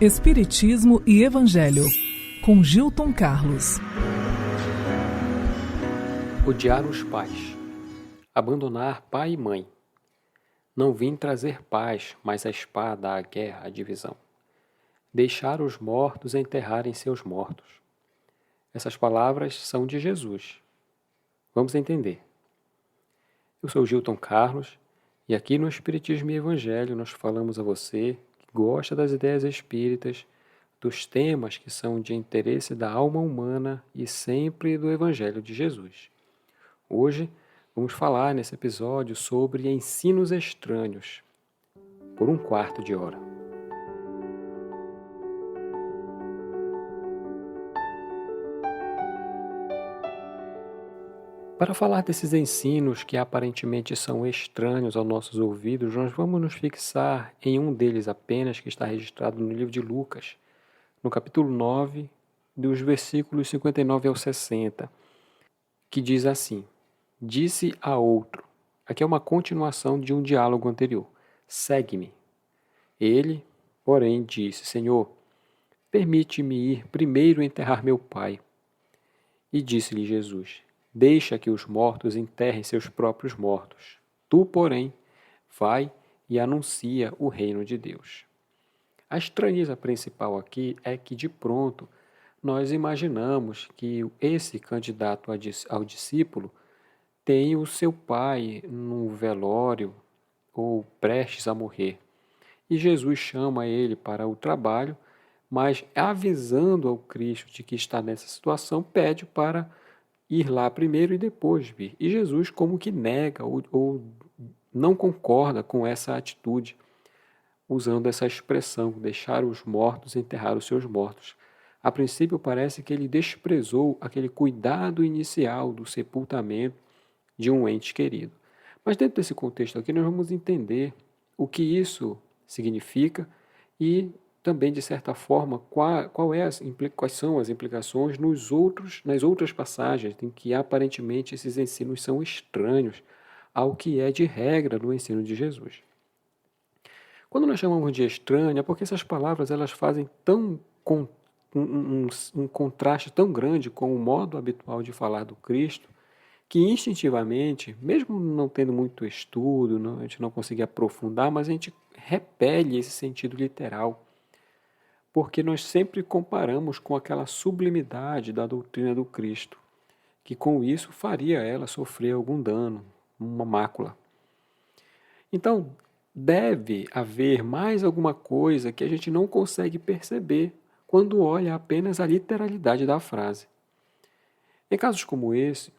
Espiritismo e Evangelho, com Gilton Carlos. Odiar os pais. Abandonar pai e mãe. Não vim trazer paz, mas a espada, a guerra, a divisão. Deixar os mortos enterrarem seus mortos. Essas palavras são de Jesus. Vamos entender. Eu sou Gilton Carlos e aqui no Espiritismo e Evangelho nós falamos a você que gosta das ideias espíritas, dos temas que são de interesse da alma humana e sempre do Evangelho de Jesus. Hoje vamos falar nesse episódio sobre ensinos estranhos, por 1/4 de hora. Para falar desses ensinos que aparentemente são estranhos aos nossos ouvidos, nós vamos nos fixar em um deles apenas, que está registrado no livro de Lucas, no capítulo 9, dos versículos 59 ao 60, que diz assim: Disse a outro, aqui é uma continuação de um diálogo anterior, segue-me. Ele, porém, disse, Senhor, permite-me ir primeiro enterrar meu pai. E disse-lhe Jesus, deixa que os mortos enterrem seus próprios mortos. Tu, porém, vai e anuncia o reino de Deus. A estranheza principal aqui é que, de pronto, nós imaginamos que esse candidato ao discípulo tem o seu pai num velório ou prestes a morrer. E Jesus chama ele para o trabalho, mas avisando ao Cristo de que está nessa situação, pede para ir lá primeiro e depois vir. E Jesus como que nega ou não concorda com essa atitude, usando essa expressão, deixar os mortos enterrar os seus mortos. A princípio parece que ele desprezou aquele cuidado inicial do sepultamento de um ente querido. Mas dentro desse contexto aqui nós vamos entender o que isso significa e também, de certa forma, quais são as implicações nas outras passagens em que aparentemente esses ensinos são estranhos ao que é de regra no ensino de Jesus. Quando nós chamamos de estranho, é porque essas palavras elas fazem um contraste tão grande com o modo habitual de falar do Cristo, que instintivamente, mesmo não tendo muito estudo, a gente não consegue aprofundar, mas a gente repele esse sentido literal, porque nós sempre comparamos com aquela sublimidade da doutrina do Cristo, que com isso faria ela sofrer algum dano, uma mácula. Então, deve haver mais alguma coisa que a gente não consegue perceber quando olha apenas a literalidade da frase. Em casos como esse,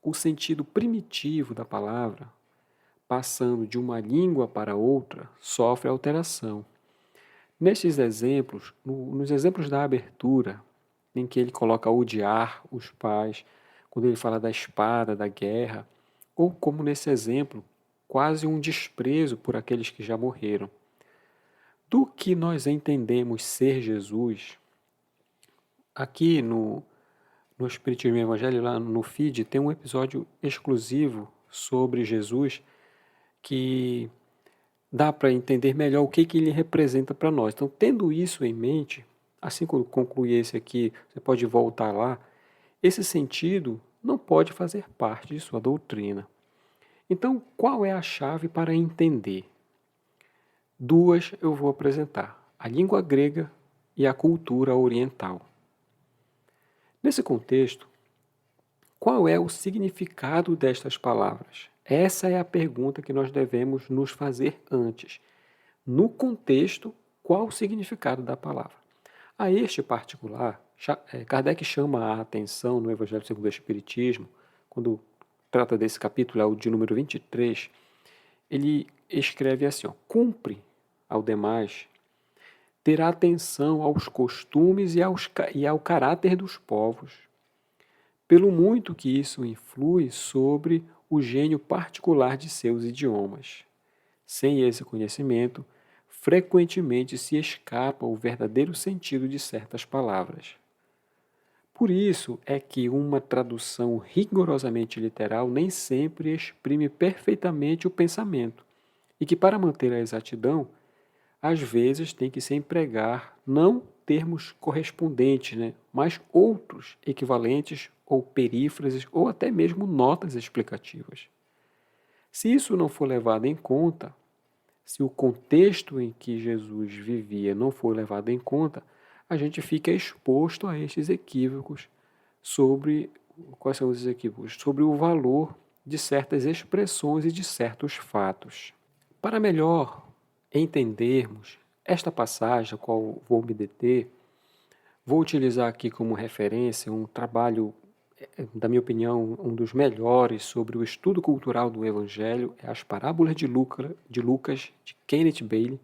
o sentido primitivo da palavra, passando de uma língua para outra, sofre alteração. Nestes exemplos, nos exemplos da abertura, em que ele coloca odiar os pais, quando ele fala da espada, da guerra, ou como nesse exemplo, quase um desprezo por aqueles que já morreram. Do que nós entendemos ser Jesus, aqui no Espiritismo e Evangelho, lá no feed, tem um episódio exclusivo sobre Jesus que dá para entender melhor o que ele representa para nós. Então, tendo isso em mente, assim que eu concluir esse aqui, você pode voltar lá, esse sentido não pode fazer parte de sua doutrina. Então, qual é a chave para entender? Duas eu vou apresentar, a língua grega e a cultura oriental. Nesse contexto, qual é o significado destas palavras? Essa é a pergunta que nós devemos nos fazer antes. No contexto, qual o significado da palavra? A este particular, Kardec chama a atenção no Evangelho segundo o Espiritismo, quando trata desse capítulo, é o de número 23, ele escreve assim, cumpre ao demais ter atenção aos costumes e ao caráter dos povos, pelo muito que isso influi sobre o gênio particular de seus idiomas. Sem esse conhecimento, frequentemente se escapa o verdadeiro sentido de certas palavras. Por isso é que uma tradução rigorosamente literal nem sempre exprime perfeitamente o pensamento, e que, para manter a exatidão, às vezes tem que se empregar não termos correspondentes, né, mas outros equivalentes ou perífrases ou até mesmo notas explicativas. Se isso não for levado em conta, se o contexto em que Jesus vivia não for levado em conta, a gente fica exposto a estes equívocos sobre quais são os equívocos? Sobre o valor de certas expressões e de certos fatos. Para melhor entendermos esta passagem a qual vou me deter, vou utilizar aqui como referência um trabalho, da minha opinião, um dos melhores sobre o estudo cultural do Evangelho, é As Parábolas de Lucas, de Kenneth Bailey.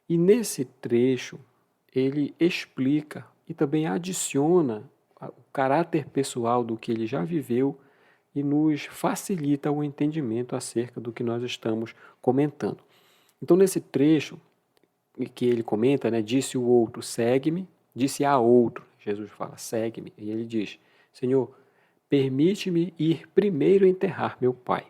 E nesse trecho, ele explica e também adiciona o caráter pessoal do que ele já viveu e nos facilita o entendimento acerca do que nós estamos comentando. Então, nesse trecho que ele comenta, né, disse o outro, segue-me, disse a outro, Jesus fala, segue-me, e ele diz, Senhor, permite-me ir primeiro enterrar meu pai.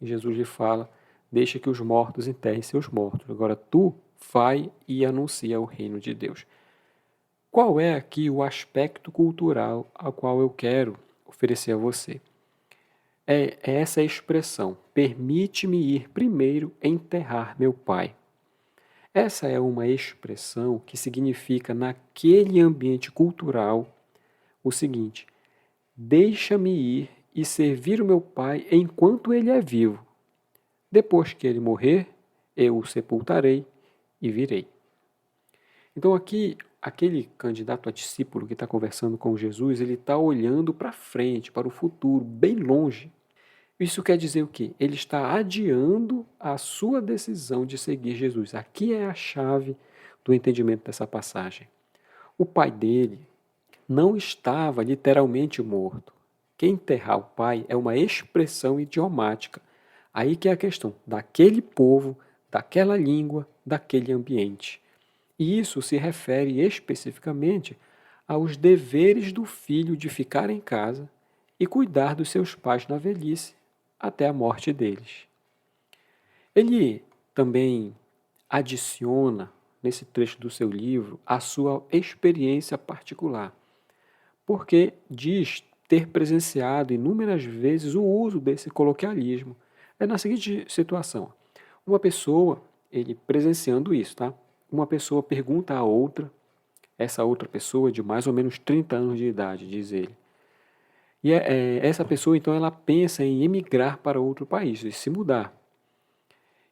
E Jesus lhe fala, deixa que os mortos enterrem seus mortos, agora tu vai e anuncia o reino de Deus. Qual é aqui o aspecto cultural ao qual eu quero oferecer a você? É essa expressão, permite-me ir primeiro enterrar meu pai. Essa é uma expressão que significa, naquele ambiente cultural, o seguinte: deixa-me ir e servir o meu pai enquanto ele é vivo. Depois que ele morrer, eu o sepultarei e virei. Então aqui, aquele candidato a discípulo que está conversando com Jesus, ele está olhando para frente, para o futuro, bem longe. Isso quer dizer o quê? Ele está adiando a sua decisão de seguir Jesus. Aqui é a chave do entendimento dessa passagem. O pai dele não estava literalmente morto. Quem enterrar o pai é uma expressão idiomática. Aí que é a questão daquele povo, daquela língua, daquele ambiente. E isso se refere especificamente aos deveres do filho de ficar em casa e cuidar dos seus pais na velhice, até a morte deles. Ele também adiciona, nesse trecho do seu livro, a sua experiência particular, porque diz ter presenciado inúmeras vezes o uso desse coloquialismo. É na seguinte situação: uma pessoa, ele presenciando isso, tá? Uma pessoa pergunta a outra, essa outra pessoa de mais ou menos 30 anos de idade, diz ele. E essa pessoa, então, ela pensa em emigrar para outro país, se mudar.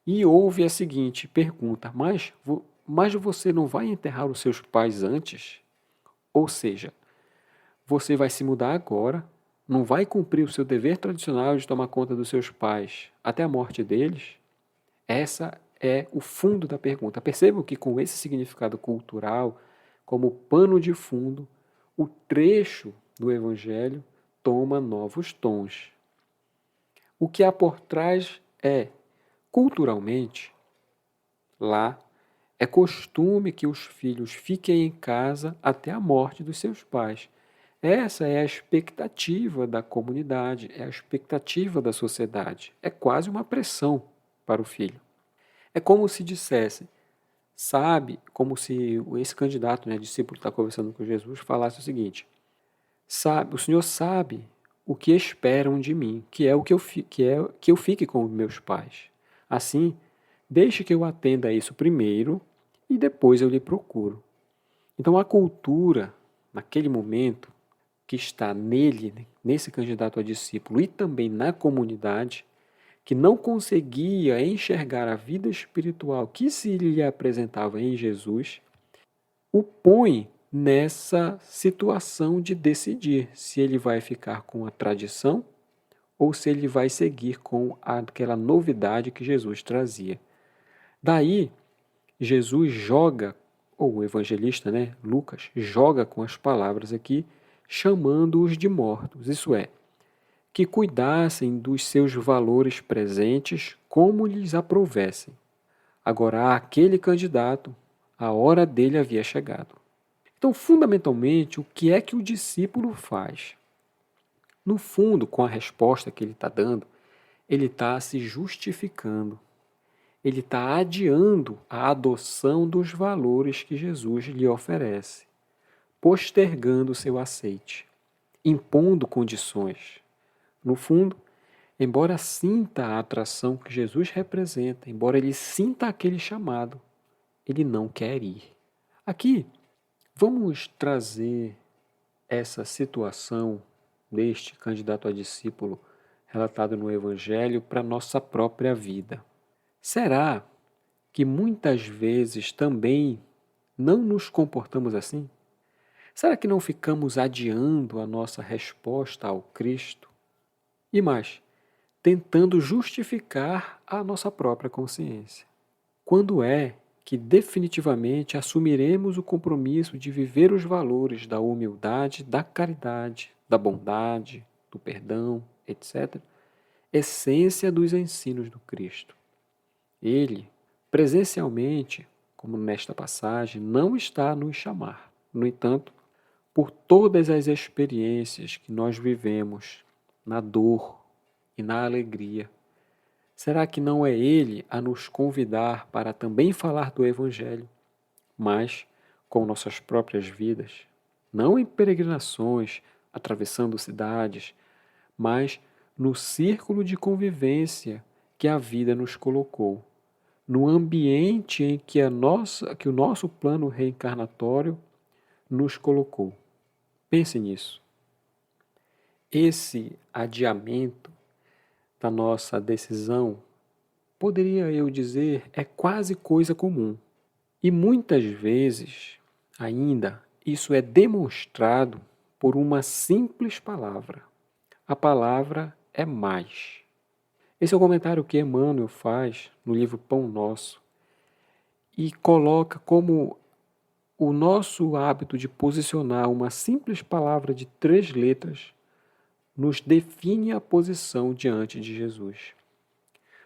E houve a seguinte pergunta, mas você não vai enterrar os seus pais antes? Ou seja, você vai se mudar agora, não vai cumprir o seu dever tradicional de tomar conta dos seus pais até a morte deles? Essa é o fundo da pergunta. Percebam que com esse significado cultural, como pano de fundo, o trecho do Evangelho toma novos tons. O que há por trás é, culturalmente, lá, é costume que os filhos fiquem em casa até a morte dos seus pais. Essa é a expectativa da comunidade, é a expectativa da sociedade. É quase uma pressão para o filho. É como se dissesse, sabe, como se esse candidato, né, discípulo que está conversando com Jesus, falasse o seguinte: sabe, o Senhor sabe o que esperam de mim, que é o que eu fique com meus pais. Assim, deixe que eu atenda a isso primeiro e depois eu lhe procuro. Então a cultura, naquele momento, que está nele, né, nesse candidato a discípulo e também na comunidade, que não conseguia enxergar a vida espiritual que se lhe apresentava em Jesus, o põe nessa situação de decidir se ele vai ficar com a tradição ou se ele vai seguir com aquela novidade que Jesus trazia. Daí, Jesus joga, ou o evangelista, né, Lucas, joga com as palavras aqui, chamando-os de mortos, isso é, que cuidassem dos seus valores presentes como lhes aprovessem. Agora, aquele candidato, a hora dele havia chegado. Então, fundamentalmente, o que é que o discípulo faz? No fundo, com a resposta que ele está dando, ele está se justificando. ele está adiando a adoção dos valores que Jesus lhe oferece, postergando seu aceite, impondo condições. No fundo, embora sinta a atração que Jesus representa, embora ele sinta aquele chamado, ele não quer ir. Aqui, vamos trazer essa situação deste candidato a discípulo relatado no Evangelho para a nossa própria vida. Será que muitas vezes também não nos comportamos assim? Será que não ficamos adiando a nossa resposta ao Cristo? E mais, tentando justificar a nossa própria consciência. Quando é que definitivamente assumiremos o compromisso de viver os valores da humildade, da caridade, da bondade, do perdão, etc., essência dos ensinos do Cristo? Ele, presencialmente, como nesta passagem, não está a nos chamar. No entanto, por todas as experiências que nós vivemos, na dor e na alegria, será que não é Ele a nos convidar para também falar do Evangelho, mas com nossas próprias vidas, não em peregrinações, atravessando cidades, mas no círculo de convivência que a vida nos colocou, no ambiente em que o nosso plano reencarnatório nos colocou? Pense nisso. Esse adiamento da nossa decisão, poderia eu dizer, é quase coisa comum. E muitas vezes, ainda, isso é demonstrado por uma simples palavra. A palavra é mais. Esse é o comentário que Emmanuel faz no livro Pão Nosso e coloca como o nosso hábito de posicionar uma simples palavra de 3 letras nos define a posição diante de Jesus.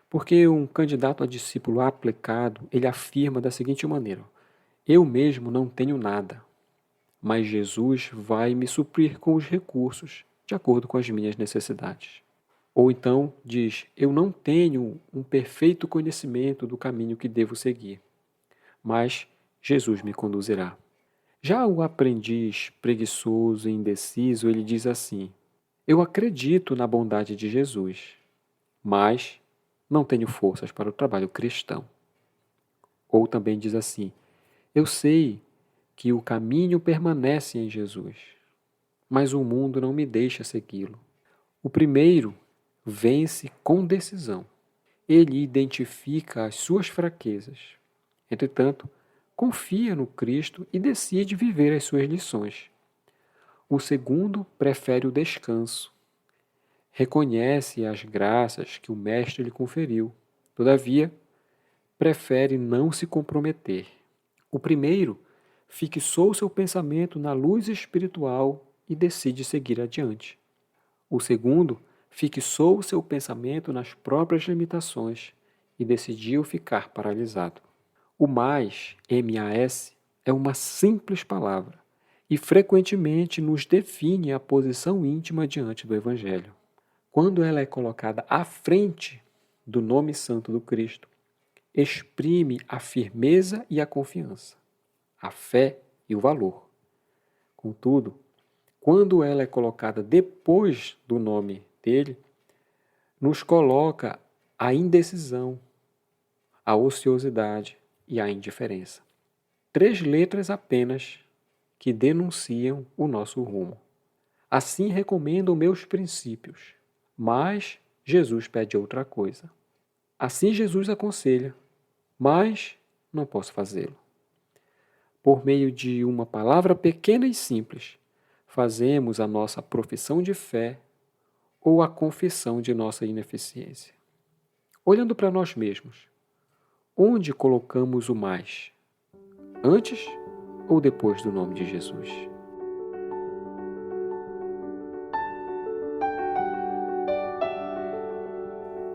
Porque um candidato a discípulo aplicado, ele afirma da seguinte maneira: eu mesmo não tenho nada, mas Jesus vai me suprir com os recursos de acordo com as minhas necessidades. Ou então diz: eu não tenho um perfeito conhecimento do caminho que devo seguir, mas Jesus me conduzirá. Já o aprendiz preguiçoso e indeciso, ele diz assim: eu acredito na bondade de Jesus, mas não tenho forças para o trabalho cristão. Ou também diz assim: eu sei que o caminho permanece em Jesus, mas o mundo não me deixa segui-lo. O primeiro vence com decisão. Ele identifica as suas fraquezas. Entretanto, confia no Cristo e decide viver as suas lições. O segundo prefere o descanso. Reconhece as graças que o Mestre lhe conferiu. Todavia, prefere não se comprometer. O primeiro fixou seu pensamento na luz espiritual e decide seguir adiante. O segundo fixou seu pensamento nas próprias limitações e decidiu ficar paralisado. O mais, MAS, é uma simples palavra e frequentemente nos define a posição íntima diante do Evangelho. Quando ela é colocada à frente do nome santo do Cristo, exprime a firmeza e a confiança, a fé e o valor. Contudo, quando ela é colocada depois do nome dele, nos coloca a indecisão, a ociosidade e a indiferença. 3 letras apenas que denunciam o nosso rumo. Assim recomendo meus princípios, mas Jesus pede outra coisa. Assim Jesus aconselha, mas não posso fazê-lo. Por meio de uma palavra pequena e simples, fazemos a nossa profissão de fé ou a confissão de nossa ineficiência. Olhando para nós mesmos, onde colocamos o mais? Antes ou depois do nome de Jesus?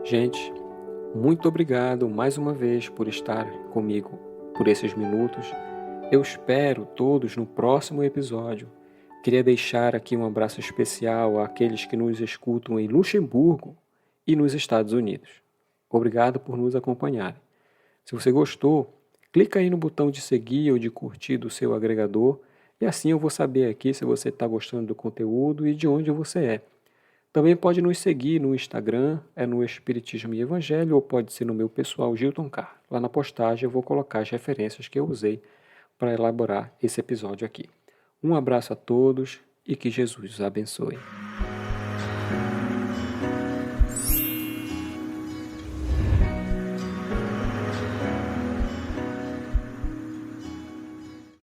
Gente, muito obrigado mais uma vez por estar comigo por esses minutos. Eu espero todos no próximo episódio. Queria deixar aqui um abraço especial àqueles que nos escutam em Luxemburgo e nos Estados Unidos. Obrigado por nos acompanharem. Se você gostou, clica aí no botão de seguir ou de curtir do seu agregador e assim eu vou saber aqui se você está gostando do conteúdo e de onde você é. Também pode nos seguir no Instagram, é no Espiritismo e Evangelho, ou pode ser no meu pessoal Gilton Carr. Lá na postagem eu vou colocar as referências que eu usei para elaborar esse episódio aqui. Um abraço a todos e que Jesus os abençoe.